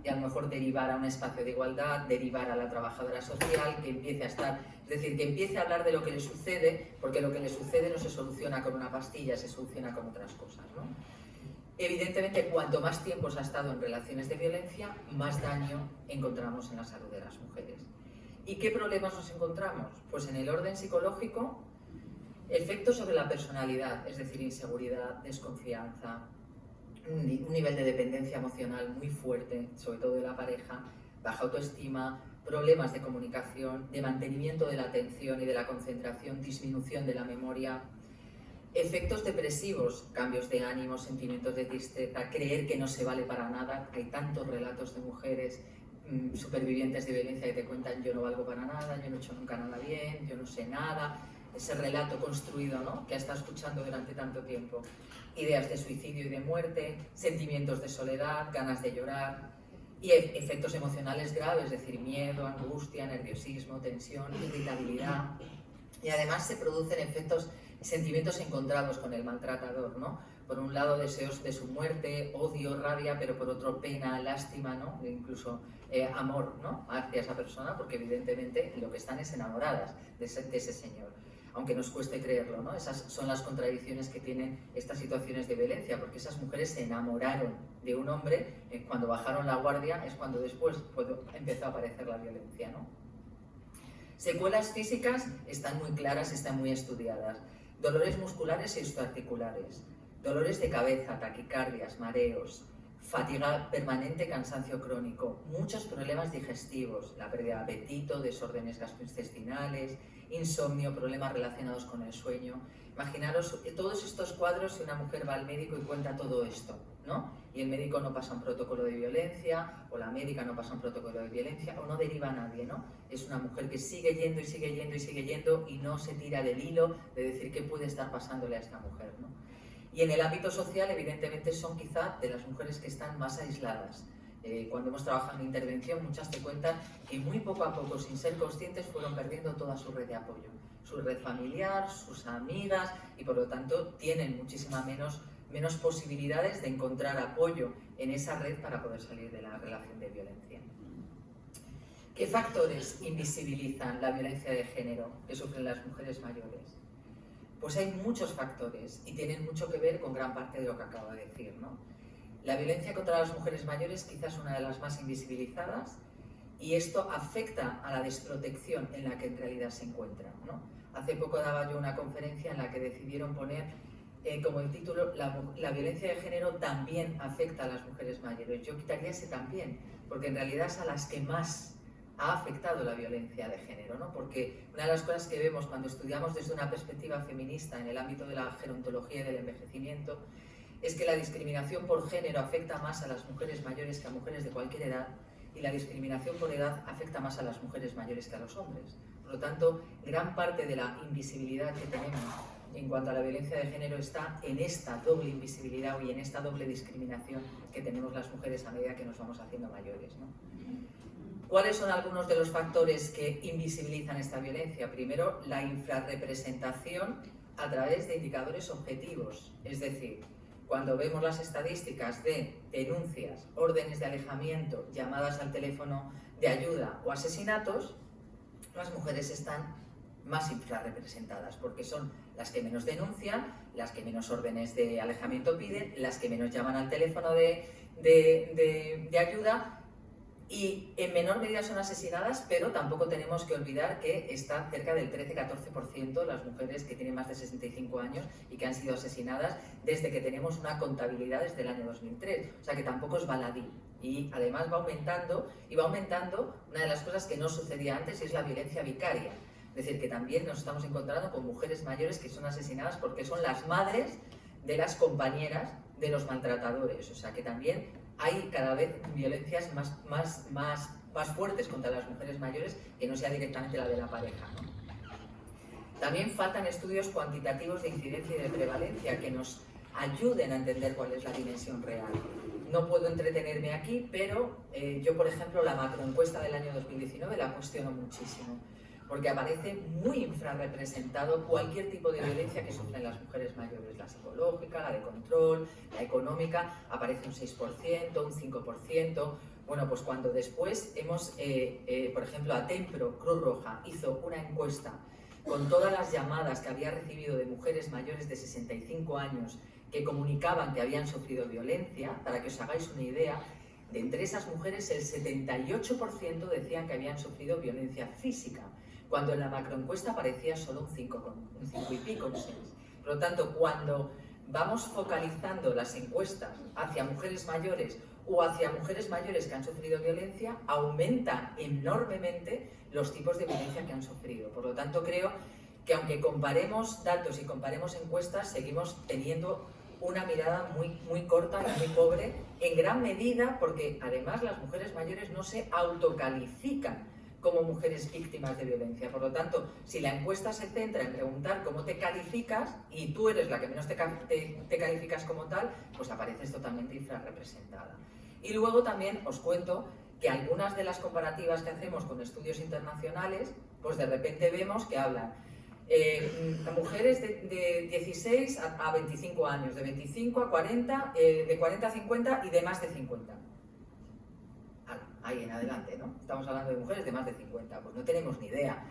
y a lo mejor derivar a un espacio de igualdad, derivar a la trabajadora social, que empiece a estar, es decir, que empiece a hablar de lo que le sucede, porque lo que le sucede no se soluciona con una pastilla, se soluciona con otras cosas, ¿no? Evidentemente, cuanto más tiempo se ha estado en relaciones de violencia, más daño encontramos en la salud de las mujeres. ¿Y qué problemas nos encontramos? Pues en el orden psicológico, efectos sobre la personalidad, es decir, inseguridad, desconfianza, un nivel de dependencia emocional muy fuerte, sobre todo de la pareja, baja autoestima, problemas de comunicación, de mantenimiento de la atención y de la concentración, disminución de la memoria, efectos depresivos, cambios de ánimo, sentimientos de tristeza, creer que no se vale para nada. Hay tantos relatos de mujeres supervivientes de violencia que te cuentan: yo no valgo para nada, yo no he hecho nunca nada bien, yo no sé nada. Ese relato construido, ¿no?, que ha estado escuchando durante tanto tiempo. Ideas de suicidio y de muerte, sentimientos de soledad, ganas de llorar y efectos emocionales graves, es decir, miedo, angustia, nerviosismo, tensión, irritabilidad. Y además se producen sentimientos encontrados con el maltratador, ¿no? Por un lado, deseos de su muerte, odio, rabia, pero por otro, pena, lástima, ¿no? E incluso amor, ¿no?, hacia esa persona, porque evidentemente lo que están es enamoradas de ese señor. Aunque nos cueste creerlo, ¿no? Esas son las contradicciones que tienen estas situaciones de violencia, porque esas mujeres se enamoraron de un hombre, cuando bajaron la guardia es cuando después empezó a aparecer la violencia, ¿no? Secuelas físicas están muy claras, están muy estudiadas. Dolores musculares y osteoarticulares, dolores de cabeza, taquicardias, mareos, fatiga permanente, cansancio crónico, muchos problemas digestivos, la pérdida de apetito, desórdenes gastrointestinales, insomnio, problemas relacionados con el sueño. Imaginaros todos estos cuadros si una mujer va al médico y cuenta todo esto, ¿no? Y el médico no pasa un protocolo de violencia, o la médica no pasa un protocolo de violencia, o no deriva a nadie, ¿no? Es una mujer que sigue yendo y sigue yendo y sigue yendo y no se tira del hilo de decir qué puede estar pasándole a esta mujer, ¿no? Y en el ámbito social, evidentemente, son quizá de las mujeres que están más aisladas. Cuando hemos trabajado en intervención, muchas te cuentan que muy poco a poco, sin ser conscientes, fueron perdiendo toda su red de apoyo, su red familiar, sus amigas, y por lo tanto tienen muchísima menos posibilidades de encontrar apoyo en esa red para poder salir de la relación de violencia. ¿Qué factores invisibilizan la violencia de género que sufren las mujeres mayores? Pues hay muchos factores y tienen mucho que ver con gran parte de lo que acabo de decir, ¿no? La violencia contra las mujeres mayores quizás es una de las más invisibilizadas, y esto afecta a la desprotección en la que en realidad se encuentran, ¿no? Hace poco daba yo una conferencia en la que decidieron poner como el título: la violencia de género también afecta a las mujeres mayores. Yo quitaría ese también, porque en realidad es a las que más ha afectado la violencia de género, ¿no? Porque una de las cosas que vemos cuando estudiamos desde una perspectiva feminista en el ámbito de la gerontología y del envejecimiento es que la discriminación por género afecta más a las mujeres mayores que a mujeres de cualquier edad, y la discriminación por edad afecta más a las mujeres mayores que a los hombres. Por lo tanto, gran parte de la invisibilidad que tenemos en cuanto a la violencia de género está en esta doble invisibilidad y en esta doble discriminación que tenemos las mujeres a medida que nos vamos haciendo mayores, ¿no? ¿Cuáles son algunos de los factores que invisibilizan esta violencia? Primero, la infrarrepresentación a través de indicadores objetivos, es decir, cuando vemos las estadísticas de denuncias, órdenes de alejamiento, llamadas al teléfono de ayuda o asesinatos, las mujeres están más infrarrepresentadas, porque son las que menos denuncian, las que menos órdenes de alejamiento piden, las que menos llaman al teléfono de ayuda, y en menor medida son asesinadas, pero tampoco tenemos que olvidar que está cerca del 13-14% las mujeres que tienen más de 65 años y que han sido asesinadas desde que tenemos una contabilidad desde el año 2003, o sea que tampoco es baladí. Y además va aumentando una de las cosas que no sucedía antes, y es la violencia vicaria. Es decir, que también nos estamos encontrando con mujeres mayores que son asesinadas porque son las madres de las compañeras de los maltratadores, o sea que también hay cada vez violencias más fuertes contra las mujeres mayores que no sea directamente la de la pareja, ¿no? También faltan estudios cuantitativos de incidencia y de prevalencia que nos ayuden a entender cuál es la dimensión real. No puedo entretenerme aquí, pero yo, por ejemplo, la macroencuesta del año 2019 la cuestiono muchísimo, porque aparece muy infrarrepresentado cualquier tipo de violencia que sufren las mujeres mayores, la psicológica, la de control, la económica, aparece un 6%, un 5%, Bueno, pues cuando después por ejemplo, Atempro, Cruz Roja, hizo una encuesta con todas las llamadas que había recibido de mujeres mayores de 65 años que comunicaban que habían sufrido violencia, para que os hagáis una idea, de entre esas mujeres el 78% decían que habían sufrido violencia física, cuando en la macroencuesta aparecía solo un 5 y pico, un 6. Por lo tanto, cuando vamos focalizando las encuestas hacia mujeres mayores o hacia mujeres mayores que han sufrido violencia, aumenta enormemente los tipos de violencia que han sufrido. Por lo tanto, creo que aunque comparemos datos y comparemos encuestas, seguimos teniendo una mirada muy corta y muy pobre, en gran medida porque además las mujeres mayores no se autocalifican como mujeres víctimas de violencia. Por lo tanto, si la encuesta se centra en preguntar cómo te calificas y tú eres la que menos te calificas como tal, pues apareces totalmente infrarrepresentada. Y luego también os cuento que algunas de las comparativas que hacemos con estudios internacionales, pues de repente vemos que hablan mujeres de 16 a 25 años, de 25 a 40, de 40 a 50 y de más de 50. Ahí en adelante, ¿no? Estamos hablando de mujeres de más de 50, pues no tenemos ni idea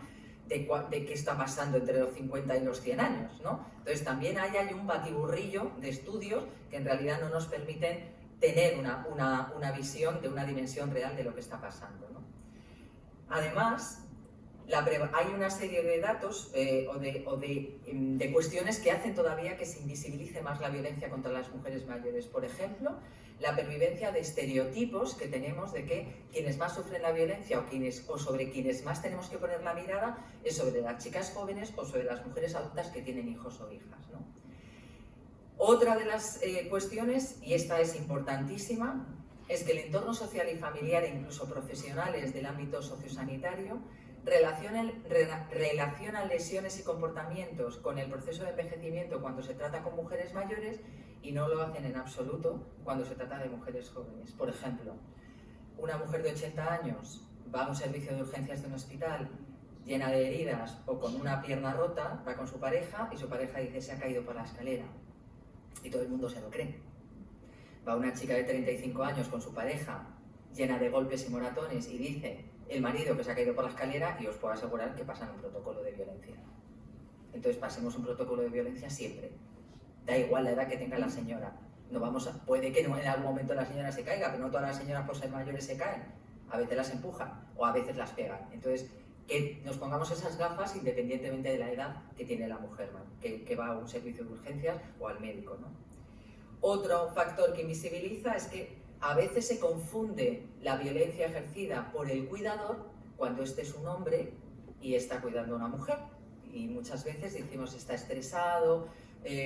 de qué está pasando entre los 50 y los 100 años, ¿no? Entonces también ahí hay un batiburrillo de estudios que en realidad no nos permiten tener una visión de una dimensión real de lo que está pasando, ¿no? Además, hay una serie de datos de cuestiones que hacen todavía que se invisibilice más la violencia contra las mujeres mayores. Por ejemplo, la pervivencia de estereotipos que tenemos de que quienes más sufren la violencia o sobre quienes más tenemos que poner la mirada es sobre las chicas jóvenes o sobre las mujeres adultas que tienen hijos o hijas, ¿no? Otra de las cuestiones, y esta es importantísima, es que el entorno social y familiar e incluso profesionales del ámbito sociosanitario relacionan lesiones y comportamientos con el proceso de envejecimiento cuando se trata con mujeres mayores y no lo hacen en absoluto cuando se trata de mujeres jóvenes. Por ejemplo, una mujer de 80 años va a un servicio de urgencias de un hospital llena de heridas o con una pierna rota, va con su pareja y su pareja dice se ha caído por la escalera y todo el mundo se lo cree. Va una chica de 35 años con su pareja llena de golpes y moratones y dice el marido que se ha caído por la escalera y os puedo asegurar que pasan un protocolo de violencia. Entonces pasemos un protocolo de violencia siempre. Da igual la edad que tenga la señora. Puede que en algún momento la señora se caiga, pero no todas las señoras por ser mayores se caen. A veces las empujan o a veces las pegan. Entonces, que nos pongamos esas gafas independientemente de la edad que tiene la mujer, ¿no? que va a un servicio de urgencias o al médico, ¿no? Otro factor que invisibiliza es que a veces se confunde la violencia ejercida por el cuidador cuando este es un hombre y está cuidando a una mujer. Y muchas veces decimos está estresado,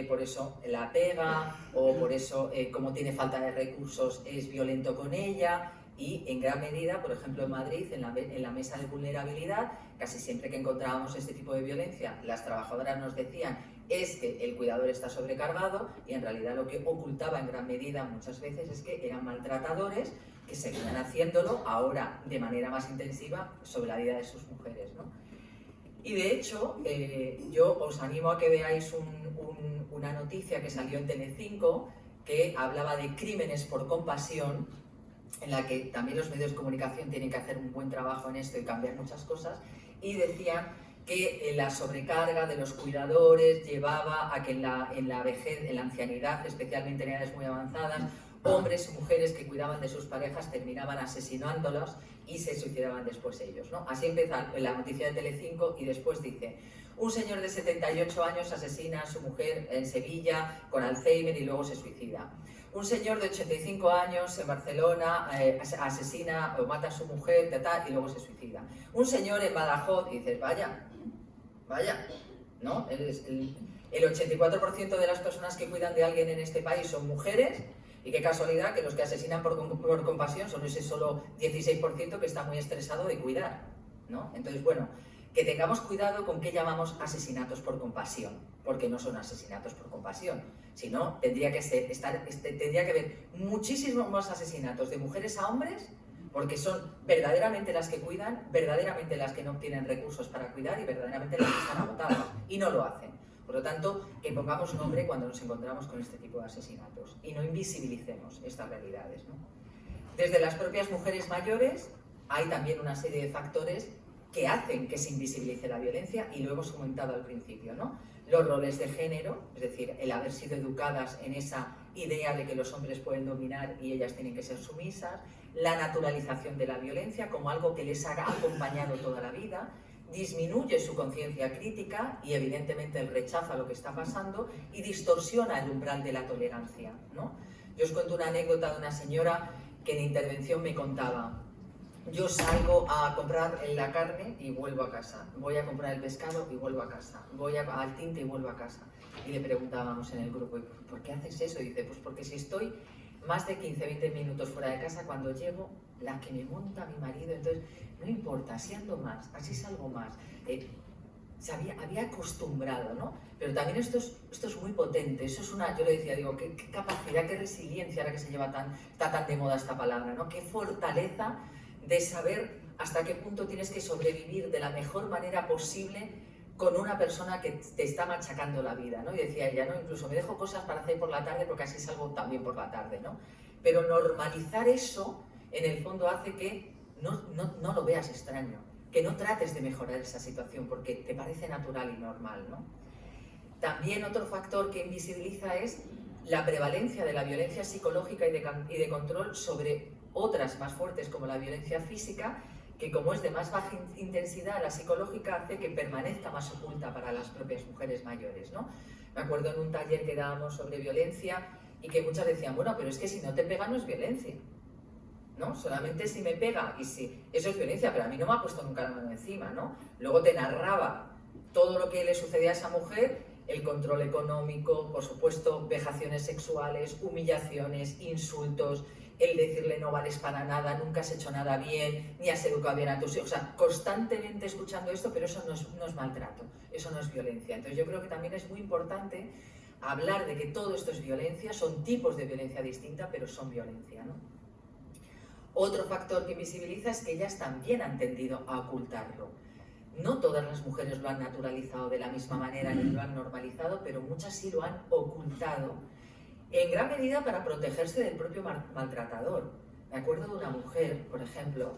por eso la pega, o por eso como tiene falta de recursos es violento con ella. Y en gran medida, por ejemplo en Madrid, en la mesa de vulnerabilidad, casi siempre que encontrábamos este tipo de violencia, las trabajadoras nos decían es que el cuidador está sobrecargado y en realidad lo que ocultaba en gran medida muchas veces es que eran maltratadores que seguían haciéndolo ahora de manera más intensiva sobre la vida de sus mujeres, ¿no? Y de hecho, yo os animo a que veáis una noticia que salió en Telecinco que hablaba de crímenes por compasión, en la que también los medios de comunicación tienen que hacer un buen trabajo en esto y cambiar muchas cosas, y decían que la sobrecarga de los cuidadores llevaba a que en la vejez, en la ancianidad, especialmente en edades muy avanzadas, hombres y mujeres que cuidaban de sus parejas terminaban asesinándolos y se suicidaban después ellos, ¿no? Así empieza la noticia de Telecinco y después dice: un señor de 78 años asesina a su mujer en Sevilla con Alzheimer y luego se suicida. Un señor de 85 años en Barcelona asesina o mata a su mujer y luego se suicida. Un señor en Badajoz y dices, vaya, ¿no? El 84% de las personas que cuidan de alguien en este país son mujeres y qué casualidad que los que asesinan por compasión son ese solo 16% que está muy estresado de cuidar, ¿no? Entonces, bueno, que tengamos cuidado con qué llamamos asesinatos por compasión, porque no son asesinatos por compasión, sino tendría que haber muchísimos más asesinatos de mujeres a hombres, porque son verdaderamente las que cuidan, verdaderamente las que no tienen recursos para cuidar y verdaderamente las que están agotadas, y no lo hacen. Por lo tanto, que pongamos nombre cuando nos encontramos con este tipo de asesinatos y no invisibilicemos estas realidades, ¿no? Desde las propias mujeres mayores hay también una serie de factores que hacen que se invisibilice la violencia y lo hemos comentado al principio, ¿no? Los roles de género, es decir, el haber sido educadas en esa idea de que los hombres pueden dominar y ellas tienen que ser sumisas, la naturalización de la violencia como algo que les ha acompañado toda la vida, disminuye su conciencia crítica y evidentemente el rechazo a lo que está pasando y distorsiona el umbral de la tolerancia, ¿no? Yo os cuento una anécdota de una señora que en intervención me contaba: yo salgo a comprar la carne y vuelvo a casa, voy a comprar el pescado y vuelvo a casa, voy al tinte y vuelvo a casa. Y le preguntábamos en el grupo: ¿por qué haces eso? Y dice: pues porque si estoy más de 15-20 minutos fuera de casa, cuando llego, la que me monta mi marido, entonces no importa, si ando más, así salgo más. Se había acostumbrado, ¿no? Pero también esto es muy potente, eso es una, yo le decía, digo, qué capacidad, qué resiliencia, ahora que se lleva está tan de moda esta palabra, ¿no? Qué fortaleza de saber hasta qué punto tienes que sobrevivir de la mejor manera posible con una persona que te está machacando la vida, ¿no? Y decía ella, ¿no? Incluso me dejo cosas para hacer por la tarde porque así salgo también por la tarde, ¿no? Pero normalizar eso, en el fondo, hace que no lo veas extraño, que no trates de mejorar esa situación porque te parece natural y normal, ¿no? También otro factor que invisibiliza es la prevalencia de la violencia psicológica y de control sobre otras más fuertes como la violencia física, que como es de más baja intensidad, la psicológica hace que permanezca más oculta para las propias mujeres mayores, ¿no? Me acuerdo en un taller que dábamos sobre violencia y que muchas decían, bueno, pero es que si no te pega no es violencia, ¿no? Solamente si me pega y si eso es violencia, pero a mí no me ha puesto nunca la mano encima, ¿no? Luego te narraba todo lo que le sucedía a esa mujer, el control económico, por supuesto, vejaciones sexuales, humillaciones, insultos, el decirle no vales para nada, nunca has hecho nada bien, ni has educado bien a tus hijos, o sea, constantemente escuchando esto, pero eso no es maltrato, eso no es violencia. Entonces yo creo que también es muy importante hablar de que todo esto es violencia, son tipos de violencia distinta, pero son violencia, ¿no? Otro factor que invisibiliza es que ellas también han tendido a ocultarlo. No todas las mujeres lo han naturalizado de la misma manera ni lo han normalizado, pero muchas sí lo han ocultado, en gran medida para protegerse del propio maltratador. Me acuerdo de una mujer, por ejemplo,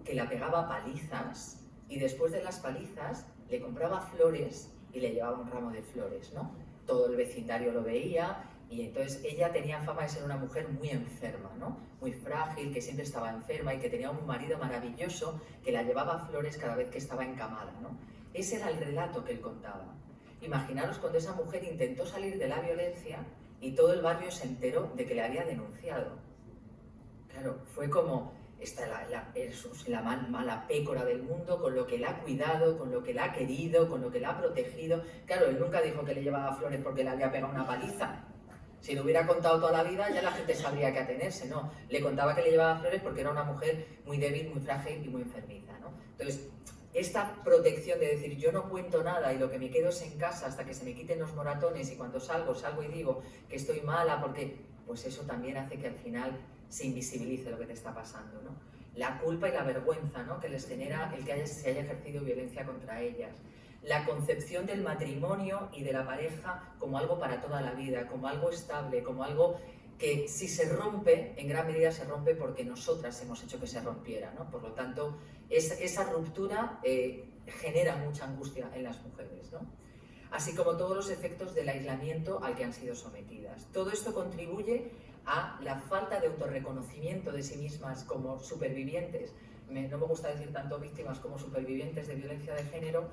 que la pegaba palizas y después de las palizas le compraba flores y le llevaba un ramo de flores, ¿no? Todo el vecindario lo veía y entonces ella tenía fama de ser una mujer muy enferma, ¿no? Muy frágil, que siempre estaba enferma y que tenía un marido maravilloso que la llevaba flores cada vez que estaba encamada, ¿no? Ese era el relato que él contaba. Imaginaros cuando esa mujer intentó salir de la violencia y todo el barrio se enteró de que le había denunciado. Claro, fue como, esta es la mala pécora del mundo, con lo que la ha cuidado, con lo que la ha querido, con lo que la ha protegido. Claro, él nunca dijo que le llevaba flores porque le había pegado una paliza. Si lo hubiera contado toda la vida, ya la gente sabría qué atenerse, ¿no? Le contaba que le llevaba flores porque era una mujer muy débil, muy frágil y muy enfermiza, ¿no? Entonces, esta protección de decir yo no cuento nada y lo que me quedo es en casa hasta que se me quiten los moratones y cuando salgo y digo que estoy mala porque, pues eso también hace que al final se invisibilice lo que te está pasando, ¿no? La culpa y la vergüenza, ¿no? Que les genera el que se haya ejercido violencia contra ellas. La concepción del matrimonio y de la pareja como algo para toda la vida, como algo estable, como algo que si se rompe, en gran medida se rompe porque nosotras hemos hecho que se rompiera, ¿no? Por lo tanto, esa ruptura genera mucha angustia en las mujeres, ¿no? Así como todos los efectos del aislamiento al que han sido sometidas. Todo esto contribuye a la falta de autorreconocimiento de sí mismas como supervivientes, no me gusta decir tanto víctimas como supervivientes de violencia de género,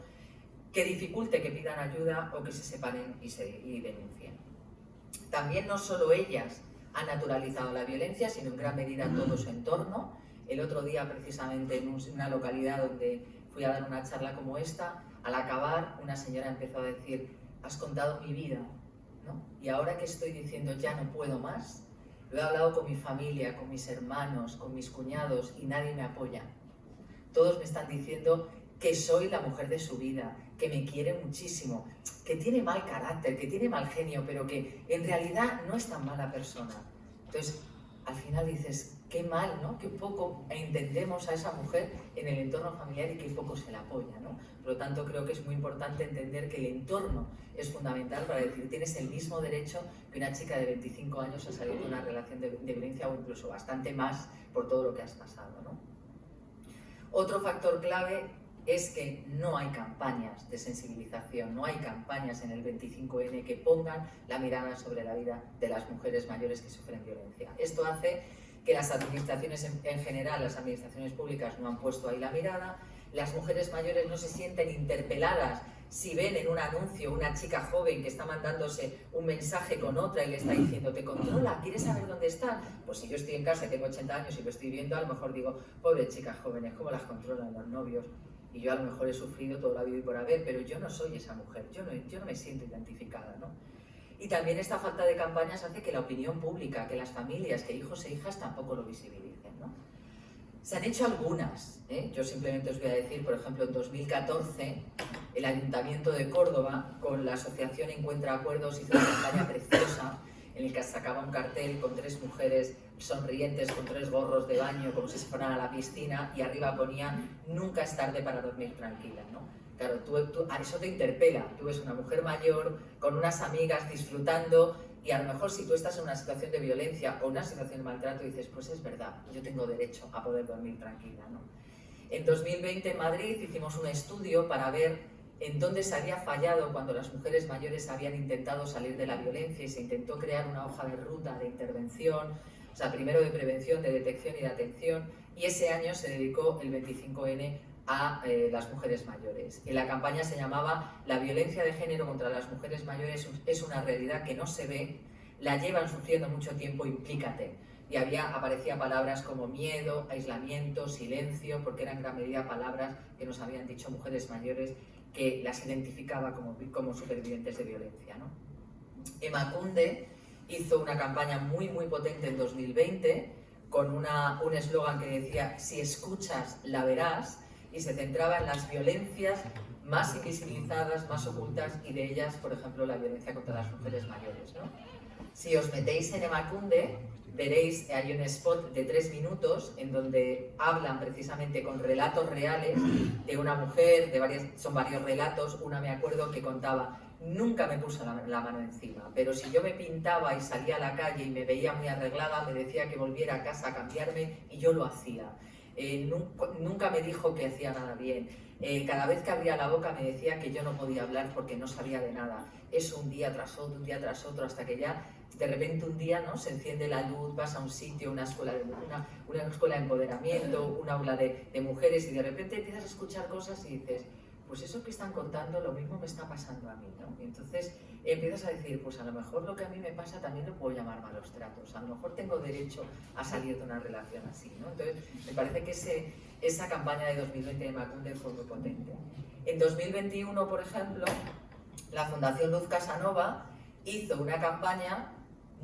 que dificulte que pidan ayuda o que se separen y denuncien. También no solo ellas han naturalizado la violencia, sino en gran medida todo su entorno. El otro día, precisamente, en una localidad donde fui a dar una charla como esta, al acabar, una señora empezó a decir, has contado mi vida, ¿no? Y ahora que estoy diciendo ya no puedo más, lo he hablado con mi familia, con mis hermanos, con mis cuñados y nadie me apoya. Todos me están diciendo que soy la mujer de su vida, que me quiere muchísimo, que tiene mal carácter, que tiene mal genio, pero que en realidad no es tan mala persona. Entonces, al final dices, qué mal, ¿no? Qué poco entendemos a esa mujer en el entorno familiar y qué poco se la apoya, ¿no? Por lo tanto, creo que es muy importante entender que el entorno es fundamental para decir, tienes el mismo derecho que una chica de 25 años a salir de una relación de violencia, o incluso bastante más por todo lo que has pasado, ¿no? Otro factor clave es que no hay campañas de sensibilización, no hay campañas en el 25N que pongan la mirada sobre la vida de las mujeres mayores que sufren violencia. Esto hace que las administraciones en general, las administraciones públicas no han puesto ahí la mirada, las mujeres mayores no se sienten interpeladas si ven en un anuncio una chica joven que está mandándose un mensaje con otra y le está diciendo, te controla, ¿quieres saber dónde está? Pues si yo estoy en casa y tengo 80 años y lo estoy viendo, a lo mejor digo, pobre chicas jóvenes, ¿cómo las controlan los novios? Y yo a lo mejor he sufrido toda la vida y por haber, pero yo no soy esa mujer, yo no me siento identificada, ¿no? Y también esta falta de campañas hace que la opinión pública, que las familias, que hijos e hijas tampoco lo visibilicen, ¿no? Se han hecho algunas, ¿eh? Yo simplemente os voy a decir, por ejemplo, en 2014, el Ayuntamiento de Córdoba, con la asociación Encuentra Acuerdos, hizo una campaña preciosa en la que sacaba un cartel con 3 mujeres sonrientes, con 3 gorros de baño, como si se fueran a la piscina, y arriba ponía, nunca es tarde para dormir tranquila, ¿no? Claro, a eso te interpela, tú ves una mujer mayor, con unas amigas, disfrutando, y a lo mejor si tú estás en una situación de violencia o una situación de maltrato, dices, pues es verdad, yo tengo derecho a poder dormir tranquila, ¿no? En 2020 en Madrid hicimos un estudio para ver en dónde se había fallado cuando las mujeres mayores habían intentado salir de la violencia y se intentó crear una hoja de ruta de intervención, o sea, primero de prevención, de detección y de atención, y ese año se dedicó el 25N a las mujeres mayores. Y la campaña se llamaba La violencia de género contra las mujeres mayores es una realidad que no se ve, la llevan sufriendo mucho tiempo, implícate. Y aparecían palabras como miedo, aislamiento, silencio, porque eran en gran medida palabras que nos habían dicho mujeres mayores que las identificaba como supervivientes de violencia, ¿no? Emakunde hizo una campaña muy potente en 2020 con un eslogan que decía si escuchas, la verás, y se centraba en las violencias más invisibilizadas, más ocultas, y de ellas, por ejemplo, la violencia contra las mujeres mayores, ¿no? Si os metéis en Emakunde, veréis, hay un spot de 3 minutos en donde hablan precisamente con relatos reales de una mujer, son varios relatos. Una me acuerdo que contaba, nunca me puso la mano encima, pero si yo me pintaba y salía a la calle y me veía muy arreglada, me decía que volviera a casa a cambiarme y yo lo hacía. Nunca me dijo que hacía nada bien. Cada vez que abría la boca me decía que yo no podía hablar porque no sabía de nada. Eso un día tras otro, hasta que ya de repente un día, ¿no?, se enciende la luz, vas a un sitio, una escuela de empoderamiento, un aula de mujeres, y de repente empiezas a escuchar cosas y dices, pues eso que están contando lo mismo me está pasando a mí, ¿no? Y entonces empiezas a decir, pues a lo mejor lo que a mí me pasa también lo puedo llamar malos tratos, a lo mejor tengo derecho a salir de una relación así, ¿no? Entonces me parece que esa campaña de 2020 de Emakunde fue muy potente. En 2021, por ejemplo, la Fundación Luz Casanova hizo una campaña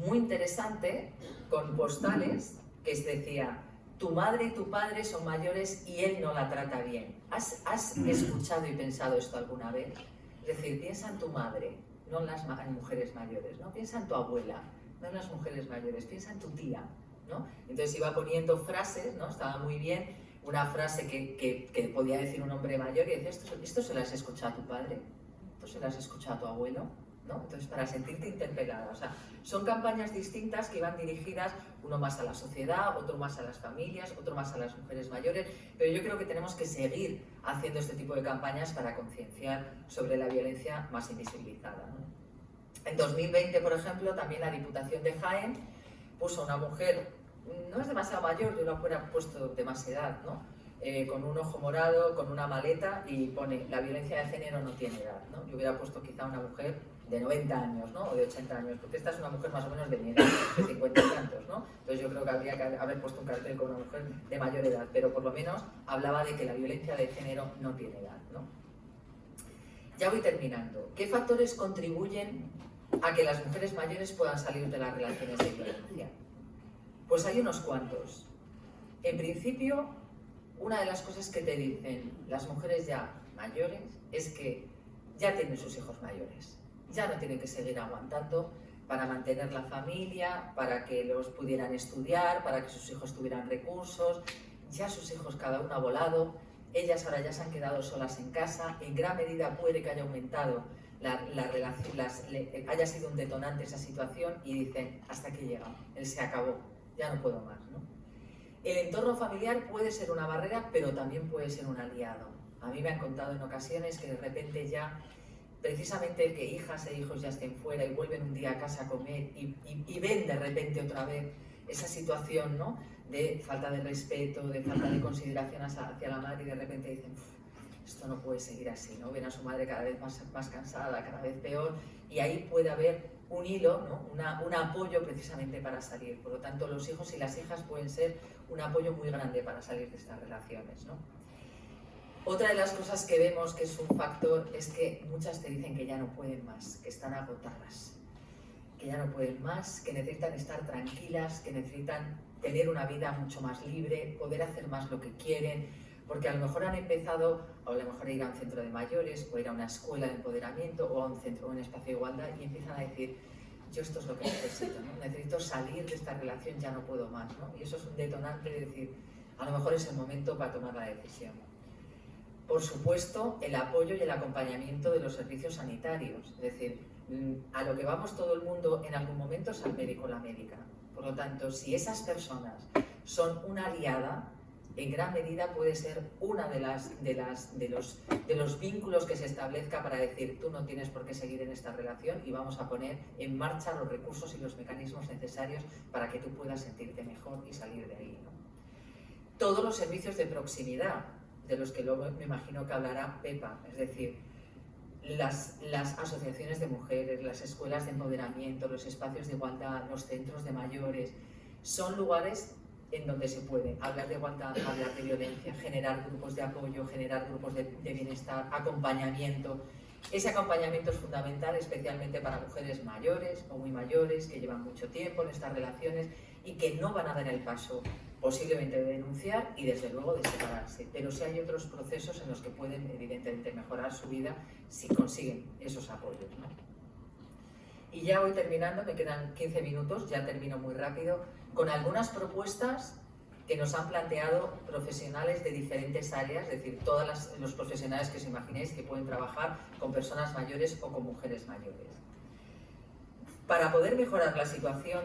muy interesante con postales que decía, tu madre y tu padre son mayores y él no la trata bien. ¿Has escuchado y pensado esto alguna vez? Es decir, piensa en tu madre, no en las mujeres mayores, ¿no? Piensa en tu abuela, no en las mujeres mayores, piensa en tu tía, ¿no? Entonces iba poniendo frases, ¿no? Estaba muy bien, una frase que podía decir un hombre mayor y decía, ¿esto se lo has escuchado a tu padre? ¿Esto se lo has escuchado a tu abuelo? ¿No? Entonces, para sentirte interpelada, o sea, son campañas distintas que iban dirigidas, uno más a la sociedad, otro más a las familias, otro más a las mujeres mayores, pero yo creo que tenemos que seguir haciendo este tipo de campañas para concienciar sobre la violencia más invisibilizada, ¿no? En 2020, por ejemplo, también la Diputación de Jaén puso a una mujer, no es demasiado mayor, yo la hubiera puesto de más edad, ¿no? Con un ojo morado, con una maleta, y pone, la violencia de género no tiene edad, ¿no? Yo hubiera puesto quizá una mujer de 90 años, ¿no? O de 80 años, porque esta es una mujer más o menos de mi edad, de 50 y tantos, ¿no? Entonces yo creo que habría que haber puesto un cartel con una mujer de mayor edad, pero por lo menos hablaba de que la violencia de género no tiene edad, ¿no? Ya voy terminando. ¿Qué factores contribuyen a que las mujeres mayores puedan salir de las relaciones de violencia? Pues hay unos cuantos. En principio, una de las cosas que te dicen las mujeres ya mayores es que ya tienen sus hijos mayores. Ya no tienen que seguir aguantando para mantener la familia, para que los pudieran estudiar, para que sus hijos tuvieran recursos. Ya sus hijos cada uno ha volado, ellas ahora ya se han quedado solas en casa. En gran medida puede que haya aumentado la relación, haya sido un detonante esa situación, y dicen, hasta aquí llega, él se acabó, ya no puedo más, ¿no? El entorno familiar puede ser una barrera, pero también puede ser un aliado. A mí me han contado en ocasiones que de repente ya, precisamente el que hijas e hijos ya estén fuera y vuelven un día a casa a comer y ven de repente otra vez esa situación, ¿no?, de falta de respeto, de falta de consideración hacia la madre, y de repente dicen, esto no puede seguir así, ¿no? Ven a su madre cada vez más cansada, cada vez peor, y ahí puede haber un hilo, ¿no?, un apoyo precisamente para salir. Por lo tanto, los hijos y las hijas pueden ser un apoyo muy grande para salir de estas relaciones, ¿no? Otra de las cosas que vemos que es un factor es que muchas te dicen que ya no pueden más, que están agotadas, que ya no pueden más, que necesitan estar tranquilas, que necesitan tener una vida mucho más libre, poder hacer más lo que quieren, porque a lo mejor han empezado, o a lo mejor a ir a un centro de mayores, o ir a una escuela de empoderamiento, o a un centro, o un espacio de igualdad, y empiezan a decir, yo esto es lo que necesito, ¿no? Necesito salir de esta relación, ya no puedo más, ¿no? Y eso es un detonante de decir, a lo mejor es el momento para tomar la decisión. Por supuesto, el apoyo y el acompañamiento de los servicios sanitarios, es decir, a lo que vamos todo el mundo en algún momento es al médico o la médica. Por lo tanto, si esas personas son una aliada, en gran medida puede ser una de los vínculos que se establezca para decir, tú no tienes por qué seguir en esta relación y vamos a poner en marcha los recursos y los mecanismos necesarios para que tú puedas sentirte mejor y salir de ahí, ¿no? Todos los servicios de proximidad, de los que luego me imagino que hablará Pepa, es decir, las asociaciones de mujeres, las escuelas de empoderamiento, los espacios de igualdad, los centros de mayores, son lugares en donde se puede hablar de igualdad, hablar de violencia, generar grupos de apoyo, generar grupos de bienestar, acompañamiento. Ese acompañamiento es fundamental, especialmente para mujeres mayores o muy mayores que llevan mucho tiempo en estas relaciones y que no van a dar el paso posiblemente de denunciar y desde luego de separarse, pero sí hay otros procesos en los que pueden evidentemente mejorar su vida si consiguen esos apoyos, ¿no? Y ya voy terminando, me quedan 15 minutos, ya termino muy rápido, con algunas propuestas que nos han planteado profesionales de diferentes áreas, es decir, todos los profesionales que os imaginéis que pueden trabajar con personas mayores o con mujeres mayores. Para poder mejorar la situación,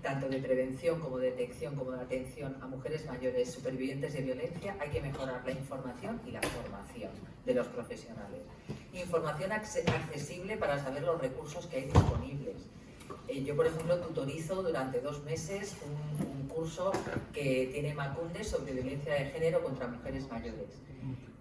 tanto de prevención como de detección como de atención a mujeres mayores supervivientes de violencia, hay que mejorar la información y la formación de los profesionales. Información accesible para saber los recursos que hay disponibles. Yo, por ejemplo, tutorizo durante 2 meses un curso que tiene Macunde sobre violencia de género contra mujeres mayores.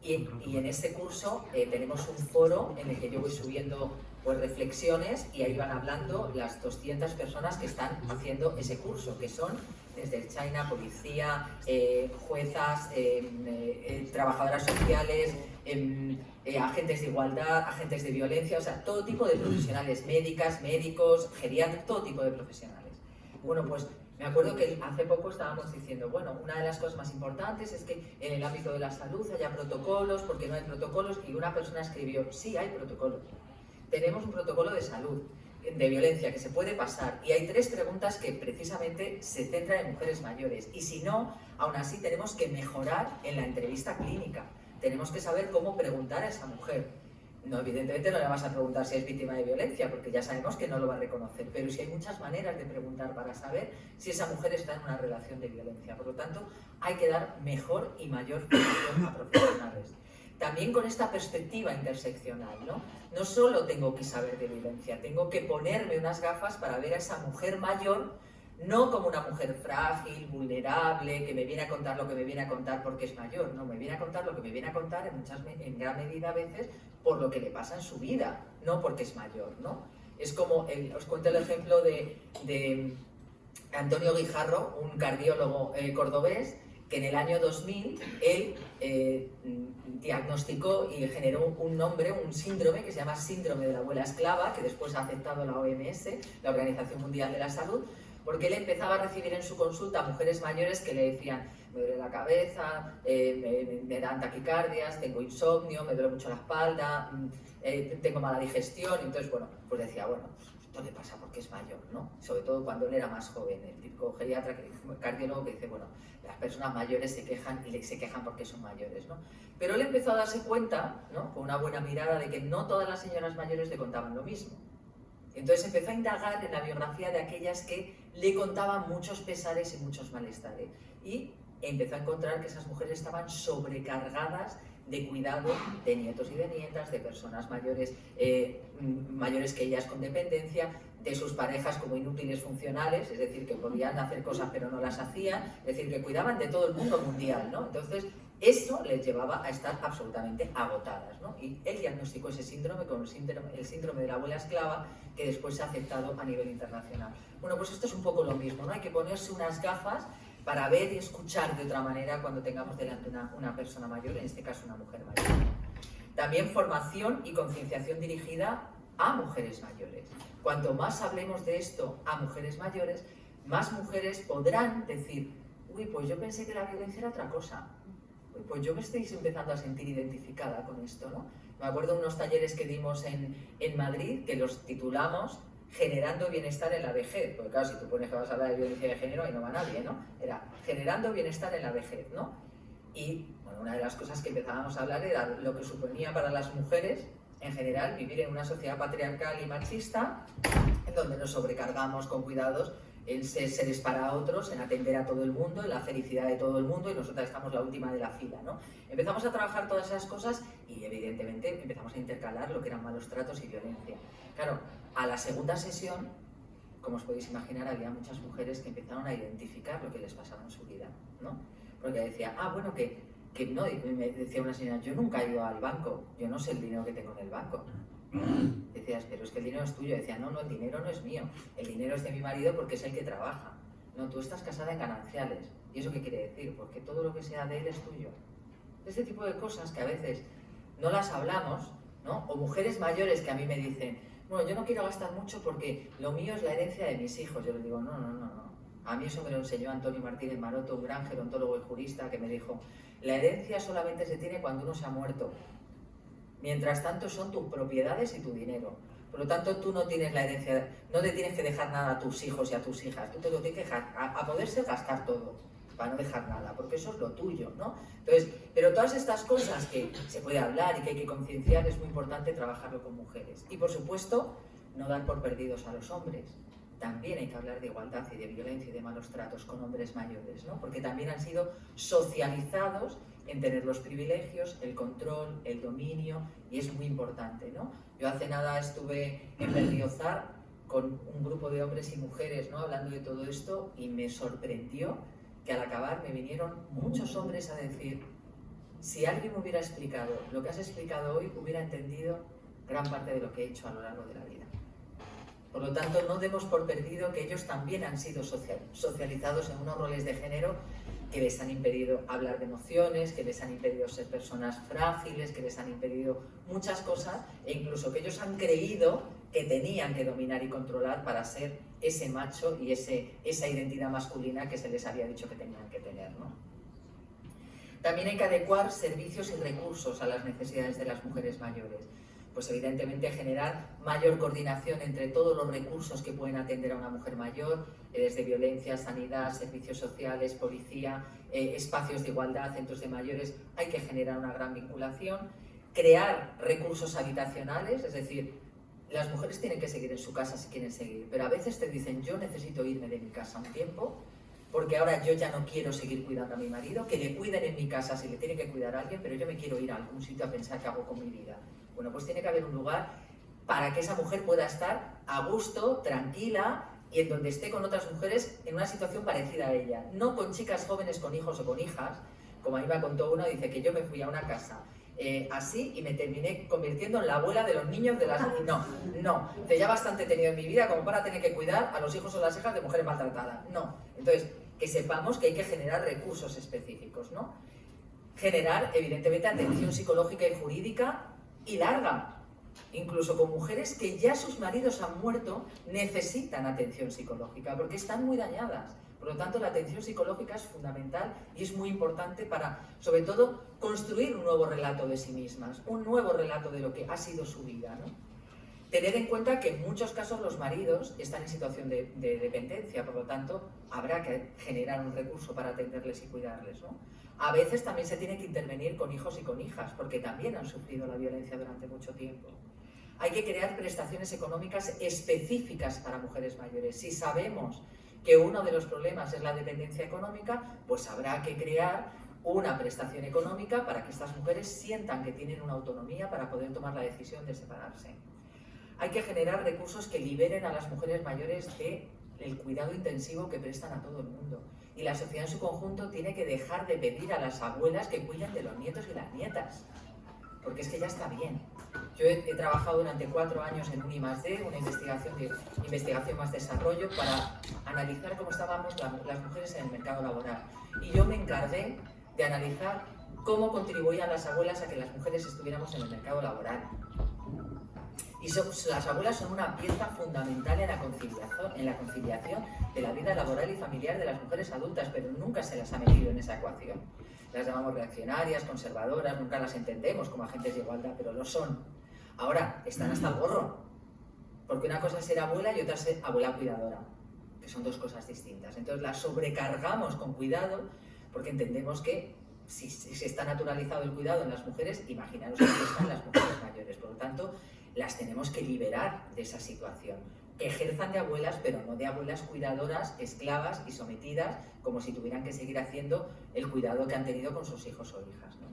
Y en ese curso tenemos un foro en el que yo voy subiendo pues reflexiones y ahí van hablando las 200 personas que están haciendo ese curso, que son desde el China, policía, juezas, trabajadoras sociales, agentes de igualdad, agentes de violencia, o sea, todo tipo de profesionales, médicas, médicos, geriatras, todo tipo de profesionales. Bueno, pues me acuerdo que hace poco estábamos diciendo, bueno, una de las cosas más importantes es que en el ámbito de la salud haya protocolos, porque no hay protocolos, y una persona escribió, sí hay protocolos. Tenemos un protocolo de salud, de violencia, que se puede pasar, y hay 3 preguntas que precisamente se centran en mujeres mayores, y si no, aún así tenemos que mejorar en la entrevista clínica, tenemos que saber cómo preguntar a esa mujer. No, evidentemente no le vas a preguntar si es víctima de violencia, porque ya sabemos que no lo va a reconocer, pero sí hay muchas maneras de preguntar para saber si esa mujer está en una relación de violencia. Por lo tanto, hay que dar mejor y mayor formación a profesionales. También con esta perspectiva interseccional, ¿no? No solo tengo que saber de violencia, tengo que ponerme unas gafas para ver a esa mujer mayor no como una mujer frágil, vulnerable, que me viene a contar lo que me viene a contar porque es mayor, no, me viene a contar lo que me viene a contar en gran medida a veces por lo que le pasa en su vida, no porque es mayor, ¿no? Es como, os cuento el ejemplo de Antonio Guijarro, un cardiólogo cordobés, que en el año 2000 él diagnosticó y generó un nombre, un síndrome que se llama síndrome de la abuela esclava, que después ha aceptado la OMS, la Organización Mundial de la Salud, porque él empezaba a recibir en su consulta a mujeres mayores que le decían, me duele la cabeza, me dan taquicardias, tengo insomnio, me duele mucho la espalda, tengo mala digestión, y entonces, bueno, pues decía, bueno, esto le pasa porque es mayor, ¿no? Sobre todo cuando él era más joven, el típico geriatra, cardiólogo que dice, bueno, las personas mayores se quejan y se quejan porque son mayores, ¿no? Pero él empezó a darse cuenta, ¿no?, con una buena mirada, de que no todas las señoras mayores le contaban lo mismo. Entonces empezó a indagar en la biografía de aquellas que le contaban muchos pesares y muchos malestares. Y empezó a encontrar que esas mujeres estaban sobrecargadas de cuidado de nietos y de nietas, de personas mayores, mayores que ellas con dependencia, de sus parejas como inútiles funcionales, es decir, que podían hacer cosas pero no las hacían, es decir, que cuidaban de todo el mundo mundial, ¿no? Entonces, esto les llevaba a estar absolutamente agotadas, ¿no? Y él diagnosticó ese síndrome como el síndrome de la abuela esclava, que después se ha aceptado a nivel internacional. Bueno, pues esto es un poco lo mismo, ¿no? Hay que ponerse unas gafas para ver y escuchar de otra manera cuando tengamos delante una persona mayor, en este caso una mujer mayor. También formación y concienciación dirigida a mujeres mayores. Cuanto más hablemos de esto a mujeres mayores, más mujeres podrán decir, uy, pues yo pensé que la violencia era otra cosa. Uy, pues yo me estoy empezando a sentir identificada con esto, ¿no? Me acuerdo de unos talleres que dimos en Madrid, que los titulamos Generando bienestar en la vejez, porque claro, si tú pones que vas a hablar de violencia de género, ahí no va nadie, ¿no? Era generando bienestar en la vejez, ¿no? Y bueno, una de las cosas que empezábamos a hablar era lo que suponía para las mujeres, en general, vivir en una sociedad patriarcal y machista, en donde nos sobrecargamos con cuidados en ser seres para otros, en atender a todo el mundo, en la felicidad de todo el mundo, y nosotras estamos la última de la fila, ¿no? Empezamos a trabajar todas esas cosas y evidentemente empezamos a intercalar lo que eran malos tratos y violencia. Claro, a la segunda sesión, como os podéis imaginar, había muchas mujeres que empezaron a identificar lo que les pasaba en su vida, ¿no? Porque decía, bueno, que no, me decía una señora, yo nunca he ido al banco, yo no sé el dinero que tengo en el banco. Decías, pero es que el dinero es tuyo. Decía, no, el dinero no es mío, el dinero es de mi marido porque es el que trabaja. No, tú estás casada en gananciales. ¿Y eso qué quiere decir? Porque todo lo que sea de él es tuyo. Este tipo de cosas que a veces no las hablamos, ¿no? O mujeres mayores que a mí me dicen, bueno, yo no quiero gastar mucho porque lo mío es la herencia de mis hijos. Yo les digo, no. A mí eso me lo enseñó Antonio Martínez Maroto, un gran gerontólogo y jurista, que me dijo, la herencia solamente se tiene cuando uno se ha muerto. Mientras tanto son tus propiedades y tu dinero. Por lo tanto, tú no tienes la herencia, no te tienes que dejar nada a tus hijos y a tus hijas. Tú te lo tienes que dejar, a poderse gastar todo, para no dejar nada, porque eso es lo tuyo, ¿no? Entonces, pero todas estas cosas que se puede hablar y que hay que concienciar, es muy importante trabajarlo con mujeres. Y por supuesto, no dar por perdidos a los hombres. También hay que hablar de igualdad y de violencia y de malos tratos con hombres mayores, ¿no? Porque también han sido socializados en tener los privilegios, el control, el dominio, y es muy importante, ¿no? Yo hace nada estuve en Berriozar con un grupo de hombres y mujeres, ¿no?, hablando de todo esto, y me sorprendió que al acabar me vinieron muchos hombres a decir, si alguien me hubiera explicado lo que has explicado hoy, hubiera entendido gran parte de lo que he hecho a lo largo de la vida. Por lo tanto, no demos por perdido que ellos también han sido socializados en unos roles de género que les han impedido hablar de emociones, que les han impedido ser personas frágiles, que les han impedido muchas cosas, e incluso que ellos han creído que tenían que dominar y controlar para ser ese macho y esa identidad masculina que se les había dicho que tenían que tener, ¿no? También hay que adecuar servicios y recursos a las necesidades de las mujeres mayores. Pues evidentemente generar mayor coordinación entre todos los recursos que pueden atender a una mujer mayor, desde violencia, sanidad, servicios sociales, policía, espacios de igualdad, centros de mayores. Hay que generar una gran vinculación, crear recursos habitacionales, es decir, las mujeres tienen que seguir en su casa si quieren seguir, pero a veces te dicen, yo necesito irme de mi casa un tiempo, porque ahora yo ya no quiero seguir cuidando a mi marido, que le cuiden en mi casa si le tiene que cuidar a alguien, pero yo me quiero ir a algún sitio a pensar qué hago con mi vida. Bueno, pues tiene que haber un lugar para que esa mujer pueda estar a gusto, tranquila, y en donde esté con otras mujeres en una situación parecida a ella. No con chicas jóvenes con hijos o con hijas, como a mí me contó uno, dice que yo me fui a una casa así y me terminé convirtiendo en la abuela de los niños de las... No, que ya bastante he tenido en mi vida como para tener que cuidar a los hijos o las hijas de mujeres maltratadas. No, entonces, que sepamos que hay que generar recursos específicos, ¿no? Generar, evidentemente, atención psicológica y jurídica y larga. Incluso con mujeres que ya sus maridos han muerto, necesitan atención psicológica porque están muy dañadas. Por lo tanto, la atención psicológica es fundamental y es muy importante para, sobre todo, construir un nuevo relato de sí mismas, un nuevo relato de lo que ha sido su vida, ¿no? Tener en cuenta que en muchos casos los maridos están en situación de dependencia, por lo tanto, habrá que generar un recurso para atenderles y cuidarles, ¿no? A veces también se tiene que intervenir con hijos y con hijas, porque también han sufrido la violencia durante mucho tiempo. Hay que crear prestaciones económicas específicas para mujeres mayores. Si sabemos que uno de los problemas es la dependencia económica, pues habrá que crear una prestación económica para que estas mujeres sientan que tienen una autonomía para poder tomar la decisión de separarse. Hay que generar recursos que liberen a las mujeres mayores del cuidado intensivo que prestan a todo el mundo. Y la sociedad en su conjunto tiene que dejar de pedir a las abuelas que cuiden de los nietos y las nietas, porque es que ya está bien. Yo he trabajado durante 4 años en un I+D, una investigación más desarrollo, para analizar cómo estábamos las mujeres en el mercado laboral. Y yo me encargué de analizar cómo contribuían las abuelas a que las mujeres estuviéramos en el mercado laboral. Y las abuelas son una pieza fundamental en la conciliación de la vida laboral y familiar de las mujeres adultas, pero nunca se las ha metido en esa ecuación. Las llamamos reaccionarias, conservadoras, nunca las entendemos como agentes de igualdad, pero lo son. Ahora, están hasta el gorro, porque una cosa es ser abuela y otra es ser abuela cuidadora, que son dos cosas distintas. Entonces las sobrecargamos con cuidado, porque entendemos que si está naturalizado el cuidado en las mujeres, imaginaros que están las mujeres mayores. Por lo tanto, las tenemos que liberar de esa situación, que ejerzan de abuelas, pero no de abuelas cuidadoras, esclavas y sometidas, como si tuvieran que seguir haciendo el cuidado que han tenido con sus hijos o hijas, ¿no?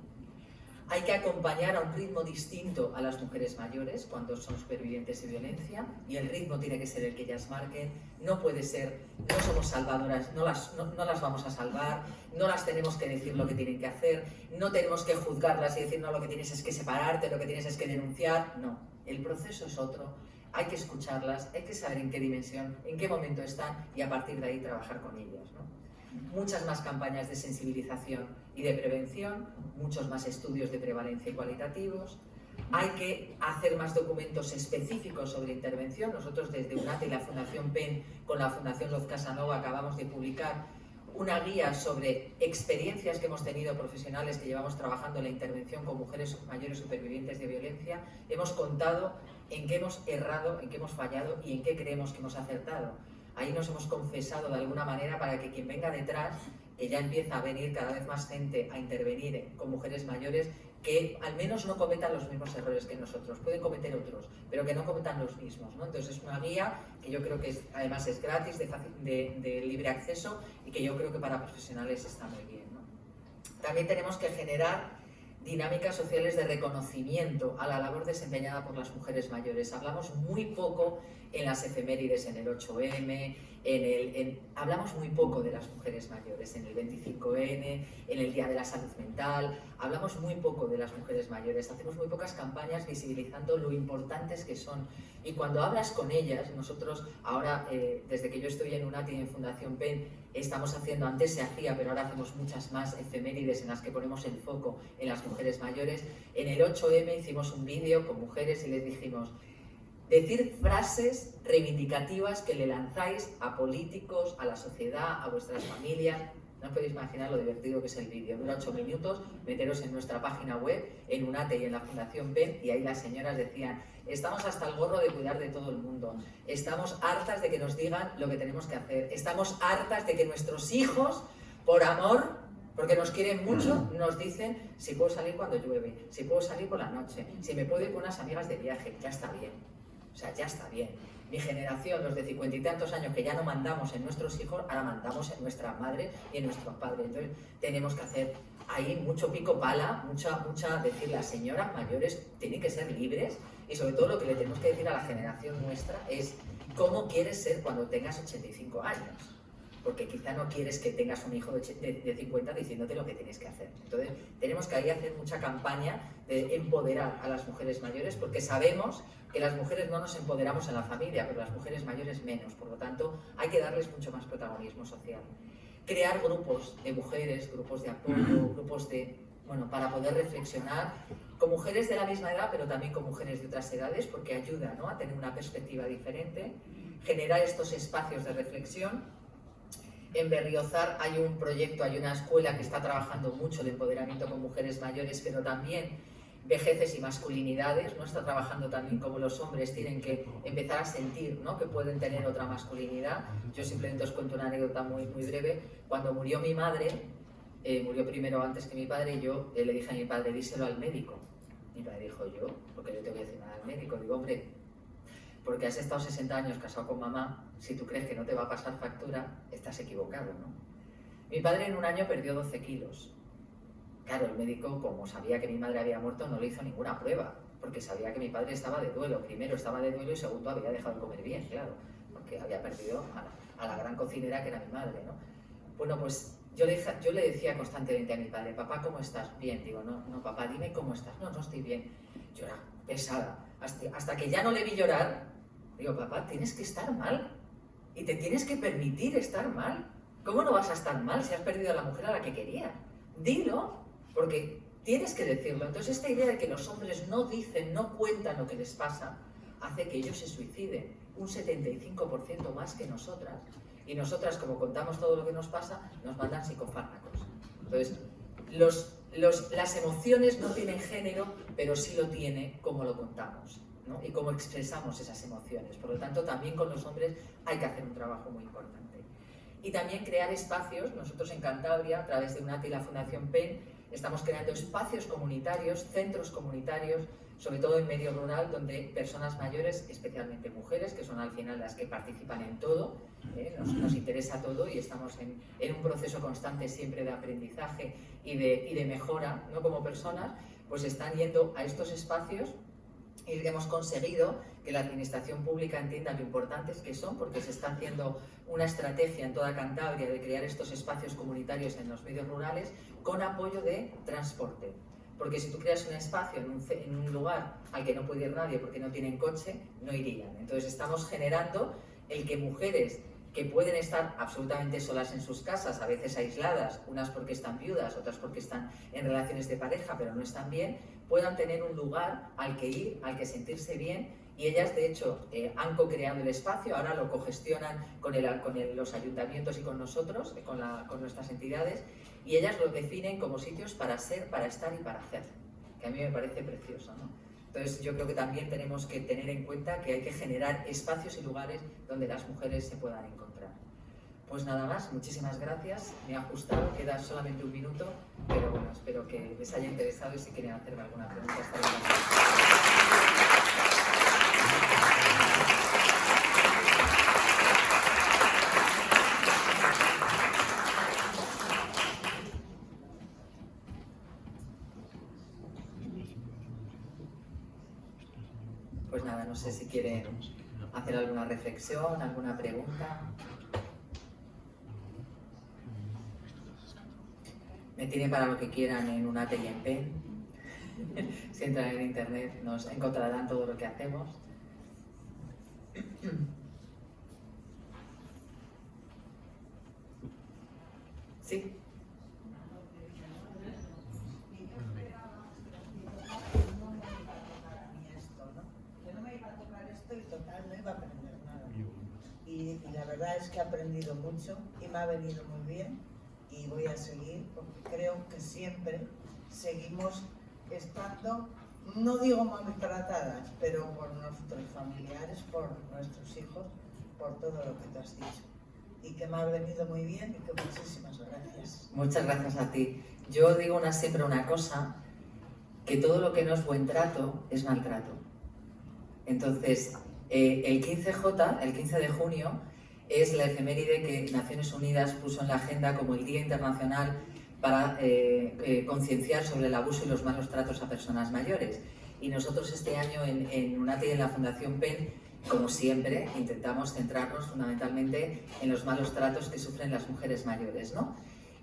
Hay que acompañar a un ritmo distinto a las mujeres mayores cuando son supervivientes de violencia, y el ritmo tiene que ser el que ellas marquen. No puede ser, no somos salvadoras, no las vamos a salvar, no las tenemos que decir lo que tienen que hacer, no tenemos que juzgarlas y decir, no, lo que tienes es que separarte, lo que tienes es que denunciar. No, el proceso es otro, hay que escucharlas, hay que saber en qué dimensión, en qué momento están, y a partir de ahí trabajar con ellas, ¿no? Muchas más campañas de sensibilización y de prevención, muchos más estudios de prevalencia y cualitativos. Hay que hacer más documentos específicos sobre intervención. Nosotros desde UNATE y la Fundación PEN, con la Fundación Loz Casanova, acabamos de publicar una guía sobre experiencias que hemos tenido profesionales que llevamos trabajando en la intervención con mujeres mayores supervivientes de violencia. Hemos contado en qué hemos errado, en qué hemos fallado y en qué creemos que hemos acertado. Ahí nos hemos confesado de alguna manera para que quien venga detrás, que ya empieza a venir cada vez más gente a intervenir con mujeres mayores, que al menos no cometan los mismos errores que nosotros. Pueden cometer otros, pero que no cometan los mismos, ¿no? Entonces es una guía que yo creo que además es gratis, de libre acceso, y que yo creo que para profesionales está muy bien, ¿no? También tenemos que generar dinámicas sociales de reconocimiento a la labor desempeñada por las mujeres mayores. Hablamos muy poco en las efemérides, en el 8M, hablamos muy poco de las mujeres mayores, en el 25N, en el Día de la Salud Mental, hablamos muy poco de las mujeres mayores, hacemos muy pocas campañas visibilizando lo importantes que son. Y cuando hablas con ellas, nosotros ahora, desde que yo estoy en UNATE y en Fundación PEN, estamos haciendo, antes se hacía, pero ahora hacemos muchas más efemérides en las que ponemos el foco en las mujeres mayores. En el 8M hicimos un vídeo con mujeres y les dijimos: decir frases reivindicativas que le lanzáis a políticos, a la sociedad, a vuestras familias. No os podéis imaginar lo divertido que es el vídeo. Dura 8 minutos, meteros en nuestra página web, en UNATE y en la Fundación PEN, y ahí las señoras decían: estamos hasta el gorro de cuidar de todo el mundo, estamos hartas de que nos digan lo que tenemos que hacer, estamos hartas de que nuestros hijos, por amor, porque nos quieren mucho, nos dicen si puedo salir cuando llueve, si puedo salir por la noche, si me puedo ir con unas amigas de viaje. Ya está bien. O sea, ya está bien. Mi generación, los de 50 y tantos años, que ya no mandamos en nuestros hijos, ahora mandamos en nuestra madre y en nuestros padres. Entonces, tenemos que hacer ahí mucho pico pala, decir, las señoras mayores tienen que ser libres, y sobre todo lo que le tenemos que decir a la generación nuestra es cómo quieres ser cuando tengas 85 años. Porque quizá no quieres que tengas un hijo de 50 diciéndote lo que tienes que hacer. Entonces, tenemos que ahí hacer mucha campaña de empoderar a las mujeres mayores, porque sabemos que las mujeres no nos empoderamos en la familia, pero las mujeres mayores menos. Por lo tanto, hay que darles mucho más protagonismo social. Crear grupos de mujeres, grupos de apoyo, grupos para poder reflexionar con mujeres de la misma edad, pero también con mujeres de otras edades, porque ayuda, ¿no?, a tener una perspectiva diferente. Generar estos espacios de reflexión. En Berriozar hay un proyecto, hay una escuela que está trabajando mucho de empoderamiento con mujeres mayores, pero también vejeces y masculinidades, ¿no? Está trabajando también cómo los hombres tienen que empezar a sentir, ¿no? Que pueden tener otra masculinidad. Yo simplemente os cuento una anécdota muy breve. Cuando murió mi madre, murió primero antes que mi padre, y yo le dije a mi padre, díselo al médico. Mi padre dijo, ¿yo? ¿Por qué le tengo que decir nada al médico? Digo, hombre, porque has estado 60 años casado con mamá, si tú crees que no te va a pasar factura, estás equivocado, ¿no? Mi padre en un año perdió 12 kilos. Claro, el médico, como sabía que mi madre había muerto, no le hizo ninguna prueba, porque sabía que mi padre estaba de duelo. Primero estaba de duelo y segundo había dejado de comer bien, claro, porque había perdido a la gran cocinera que era mi madre, ¿no? Bueno, pues yo le decía constantemente a mi padre, papá, ¿cómo estás? Bien. Digo, no, papá, dime cómo estás. No estoy bien. Yo era pesada. Hasta que ya no le vi llorar, digo, papá, tienes que estar mal y te tienes que permitir estar mal. ¿Cómo no vas a estar mal si has perdido a la mujer a la que querías? Dilo, porque tienes que decirlo. Entonces esta idea de que los hombres no dicen, no cuentan lo que les pasa, hace que ellos se suiciden un 75% más que nosotras. Y nosotras, como contamos todo lo que nos pasa, nos mandan psicofármacos. Entonces, las emociones no tienen género, pero sí lo tiene como lo contamos, ¿no? Y cómo expresamos esas emociones. Por lo tanto, también con los hombres hay que hacer un trabajo muy importante. Y también crear espacios. Nosotros en Cantabria, a través de UNATI y la Fundación PEN, estamos creando espacios comunitarios, centros comunitarios, sobre todo en medio rural, donde personas mayores, especialmente mujeres, que son al final las que participan en todo, nos interesa todo y estamos en un proceso constante siempre de aprendizaje y de mejora, ¿no? Como personas, pues están yendo a estos espacios y hemos conseguido que la administración pública entienda lo importantes que son, porque se está haciendo una estrategia en toda Cantabria de crear estos espacios comunitarios en los medios rurales con apoyo de transporte. Porque si tú creas un espacio en un lugar al que no puede ir nadie porque no tienen coche, no irían. Entonces estamos generando el que mujeres que pueden estar absolutamente solas en sus casas, a veces aisladas, unas porque están viudas, otras porque están en relaciones de pareja pero no están bien, puedan tener un lugar al que ir, al que sentirse bien. Y ellas, de hecho, han co-creado el espacio, ahora lo cogestionan con los ayuntamientos y con nosotros, con nuestras entidades, y ellas lo definen como sitios para ser, para estar y para hacer, que a mí me parece precioso, ¿no? Entonces yo creo que también tenemos que tener en cuenta que hay que generar espacios y lugares donde las mujeres se puedan encontrar. Pues nada más, muchísimas gracias, me ha ajustado, queda solamente un minuto, pero bueno, espero que les haya interesado y si quieren hacerme alguna pregunta estaré Pues nada, no sé si quieren hacer alguna reflexión, alguna pregunta. Me tienen para lo que quieran en UNATI y en PEN. Si entran en internet nos encontrarán todo lo que hacemos. Sí. Y la verdad es que he aprendido mucho y me ha venido muy bien y voy a seguir porque creo que siempre seguimos estando, no digo maltratadas, pero por nuestros familiares, por nuestros hijos, por todo lo que te has dicho. Y que me ha venido muy bien y que muchísimas gracias. Muchas gracias a ti. Yo digo siempre una cosa, que todo lo que no es buen trato es maltrato. Entonces, el 15J, el 15 de junio, es la efeméride que Naciones Unidas puso en la agenda como el Día Internacional para concienciar sobre el abuso y los malos tratos a personas mayores. Y nosotros este año en UNATI y en la Fundación PEN, como siempre, intentamos centrarnos fundamentalmente en los malos tratos que sufren las mujeres mayores, ¿no?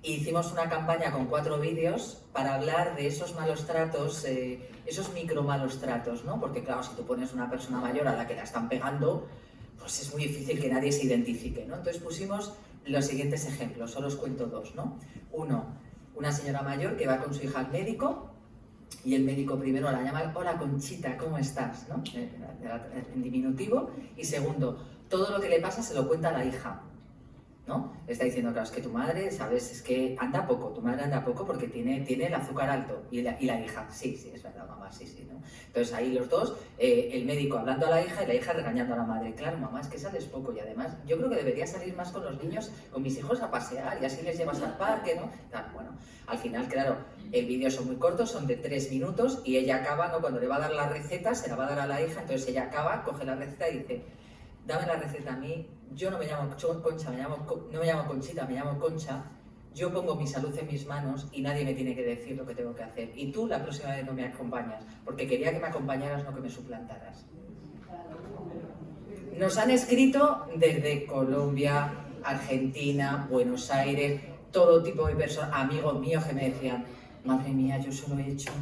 Hicimos una campaña con 4 vídeos para hablar de esos malos tratos, esos micro malos tratos, ¿no? Porque claro, si tú pones una persona mayor a la que la están pegando, pues es muy difícil que nadie se identifique, ¿no? Entonces pusimos los siguientes ejemplos, solo os cuento 2, ¿no? Uno, una señora mayor que va con su hija al médico y el médico primero la llama, hola Conchita, ¿cómo estás? ¿No? En diminutivo. Y segundo, todo lo que le pasa se lo cuenta a la hija. ¿no? Está diciendo, claro, es que tu madre, ¿sabes? Es que anda poco, tu madre anda poco porque tiene el azúcar alto. Y la hija, sí, es verdad, mamá, sí, ¿no? Entonces ahí los dos, el médico hablando a la hija y la hija regañando a la madre. Claro, mamá, es que sales poco y además yo creo que deberías salir más con los niños, con mis hijos a pasear y así les llevas al parque, ¿no? Bueno, al final, claro, el vídeo son muy cortos, son de 3 minutos y ella acaba, ¿no? Cuando le va a dar la receta, se la va a dar a la hija, entonces ella acaba, coge la receta y dice: dame la receta a mí, yo no me llamo Concha, no me llamo Conchita, me llamo Concha, yo pongo mi salud en mis manos y nadie me tiene que decir lo que tengo que hacer. Y tú la próxima vez no me acompañas, porque quería que me acompañaras, no que me suplantaras. Nos han escrito desde Colombia, Argentina, Buenos Aires, todo tipo de personas, amigos míos que me decían: madre mía, yo solo he hecho,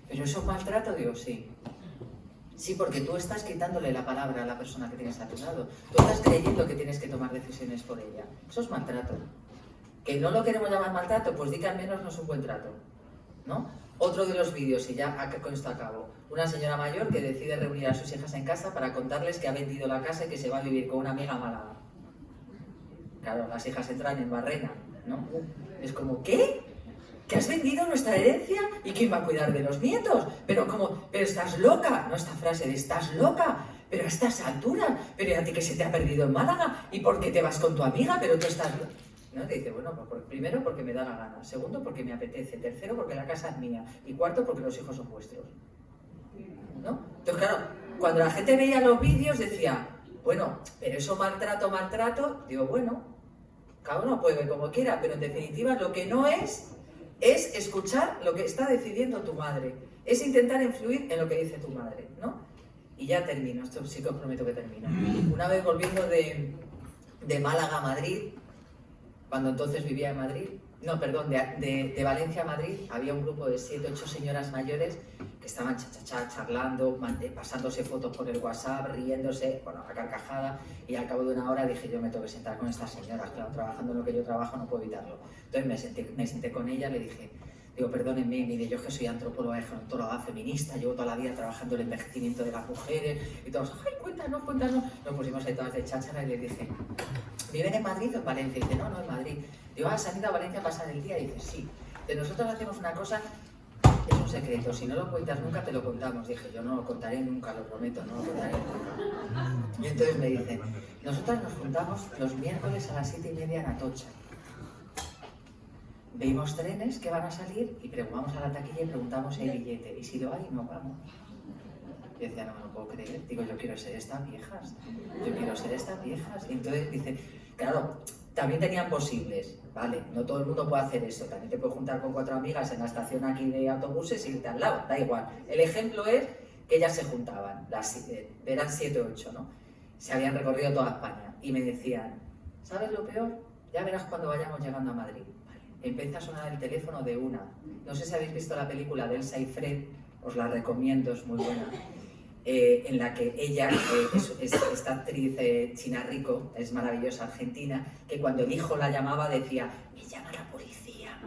pero eso es maltrato. Digo, sí. Sí, porque tú estás quitándole la palabra a la persona que tienes a tu lado. Tú estás creyendo que tienes que tomar decisiones por ella. Eso es maltrato. ¿Que no lo queremos llamar maltrato? Pues di que al menos no es un buen trato, ¿no? Otro de los vídeos, y ya con esto acabo. Una señora mayor que decide reunir a sus hijas en casa para contarles que ha vendido la casa y que se va a vivir con una amiga a Málaga. Claro, las hijas entran en barrena, ¿no? Es como, ¿qué? ¿Que has vendido nuestra herencia? ¿Y quién va a cuidar de los nietos? Pero estás loca, no esta frase de estás loca, pero a estas alturas, pero a ti que se te ha perdido en Málaga, ¿y por qué te vas con tu amiga? Pero tú estás... ¿No? Te dice, bueno, pues primero porque me da la gana, segundo porque me apetece, tercero porque la casa es mía y cuarto porque los hijos son vuestros, ¿no? Entonces, claro, cuando la gente veía los vídeos decía, bueno, pero eso maltrato, digo, bueno, cada uno puede ver como quiera, pero en definitiva lo que no es escuchar lo que está decidiendo tu madre, es intentar influir en lo que dice tu madre, ¿no? Y ya termino, esto sí que os prometo que termino. Una vez volviendo de Málaga a Madrid, cuando entonces vivía en Madrid, no, perdón, de Valencia a Madrid, había un grupo de 7, 8 señoras mayores que estaban charlando, pasándose fotos por el WhatsApp, riéndose, bueno, a carcajada, y al cabo de una hora dije, yo me tengo que sentar con estas señoras, claro, trabajando en lo que yo trabajo no puedo evitarlo. Entonces me senté con ella, le dije, digo, perdónenme, mire, yo que soy antropóloga y gerontóloga feminista, llevo toda la vida trabajando el envejecimiento de las mujeres, y todos, ay, cuéntanos. Nos pusimos ahí todas de cháchara y le dije, ¿viven en Madrid o en Valencia? Y dice, no, en Madrid. Digo, ¿has ido a Valencia a pasar el día? Y dice, sí. De nosotros hacemos una cosa, es un secreto, si no lo cuentas nunca te lo contamos. Dije, yo no lo contaré nunca, lo prometo, no lo contaré nunca. Y entonces me dice, nosotras nos juntamos los miércoles a las 7:30 en Atocha. Veis trenes que van a salir y vamos a la taquilla y preguntamos si hay billete. Y si lo hay, no vamos. Yo decía, no me lo puedo creer. Digo, yo quiero ser estas viejas. Y entonces dice, claro, también tenían posibles, ¿vale? No todo el mundo puede hacer eso. También te puedes juntar con 4 amigas en la estación aquí de autobuses y irte al lado, da igual. El ejemplo es que ellas se juntaban, eran 7 o 8, ¿no? Se habían recorrido toda España y me decían, ¿sabes lo peor? Ya verás cuando vayamos llegando a Madrid. Empieza a sonar el teléfono de una. No sé si habéis visto la película de Elsa y Fred, os la recomiendo, es muy buena. En la que ella, esta actriz China Rico, es maravillosa, argentina, que cuando el hijo la llamaba decía, me llama la policía,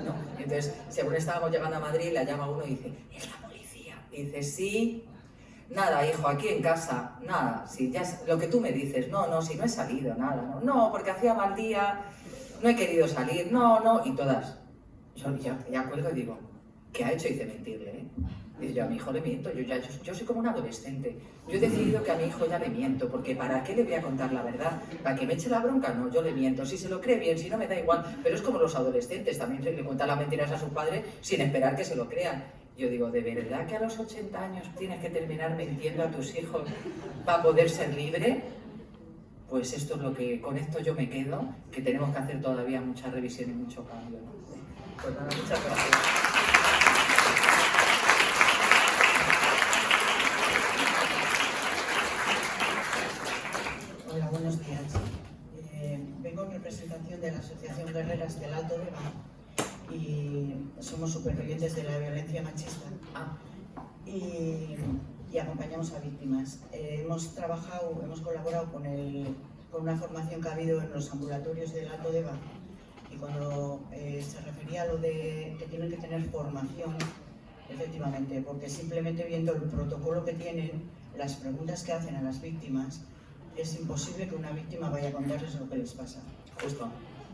¿no? Entonces, según estábamos llegando a Madrid, la llama uno y dice, es la policía. Y dice, sí, nada, hijo, aquí en casa, nada, si ya lo que tú me dices, no, si no he salido, nada, no, porque hacía mal día, no he querido salir, no, y todas. Yo ya cuelgo y digo, ¿qué ha hecho? Y dice, mentirle, ¿eh? Dice, yo a mi hijo le miento, yo soy como un adolescente. Yo he decidido que a mi hijo ya le miento, porque ¿para qué le voy a contar la verdad? ¿Para que me eche la bronca? No, yo le miento. Si se lo cree bien, si no me da igual. Pero es como los adolescentes, también le cuentan las mentiras a sus padres sin esperar que se lo crean. Yo digo, ¿de verdad que a los 80 años tienes que terminar mintiendo a tus hijos para poder ser libre? Pues esto es lo que, con esto yo me quedo, que tenemos que hacer todavía mucha revisión y mucho cambio. Pues nada, muchas gracias. Hola, buenos días. Vengo en representación de la Asociación Guerreras del Alto Deba y somos supervivientes de la violencia machista y acompañamos a víctimas. Hemos colaborado con una formación que ha habido en los ambulatorios del Alto Deba y cuando se refería a lo de que tienen que tener formación, efectivamente, porque simplemente viendo el protocolo que tienen, las preguntas que hacen a las víctimas, es imposible que una víctima vaya a contarles lo que les pasa. Justo.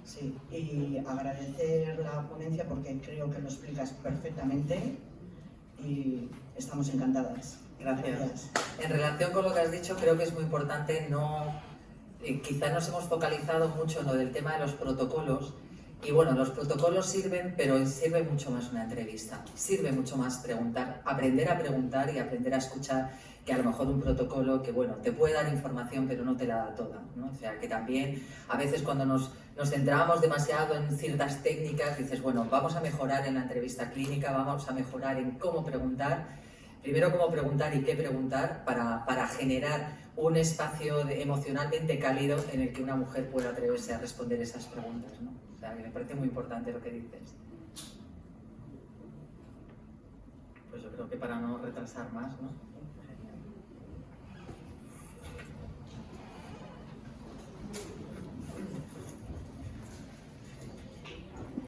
Sí, y agradecer la ponencia porque creo que lo explicas perfectamente y estamos encantadas. Gracias. En relación con lo que has dicho, creo que es muy importante quizás nos hemos focalizado mucho en lo del tema de los protocolos. Y bueno, los protocolos sirven, pero sirve mucho más una entrevista. Sirve mucho más preguntar, aprender a preguntar y aprender a escuchar, que a lo mejor un protocolo que, bueno, te puede dar información, pero no te la da toda, ¿no? O sea, que también a veces cuando nos centramos demasiado en ciertas técnicas, dices, bueno, vamos a mejorar en la entrevista clínica, vamos a mejorar en cómo preguntar. Primero, cómo preguntar y qué preguntar para generar un espacio emocionalmente cálido en el que una mujer pueda atreverse a responder esas preguntas, ¿no? O sea, que me parece muy importante lo que dices. Pues yo creo que para no retrasar más, ¿no?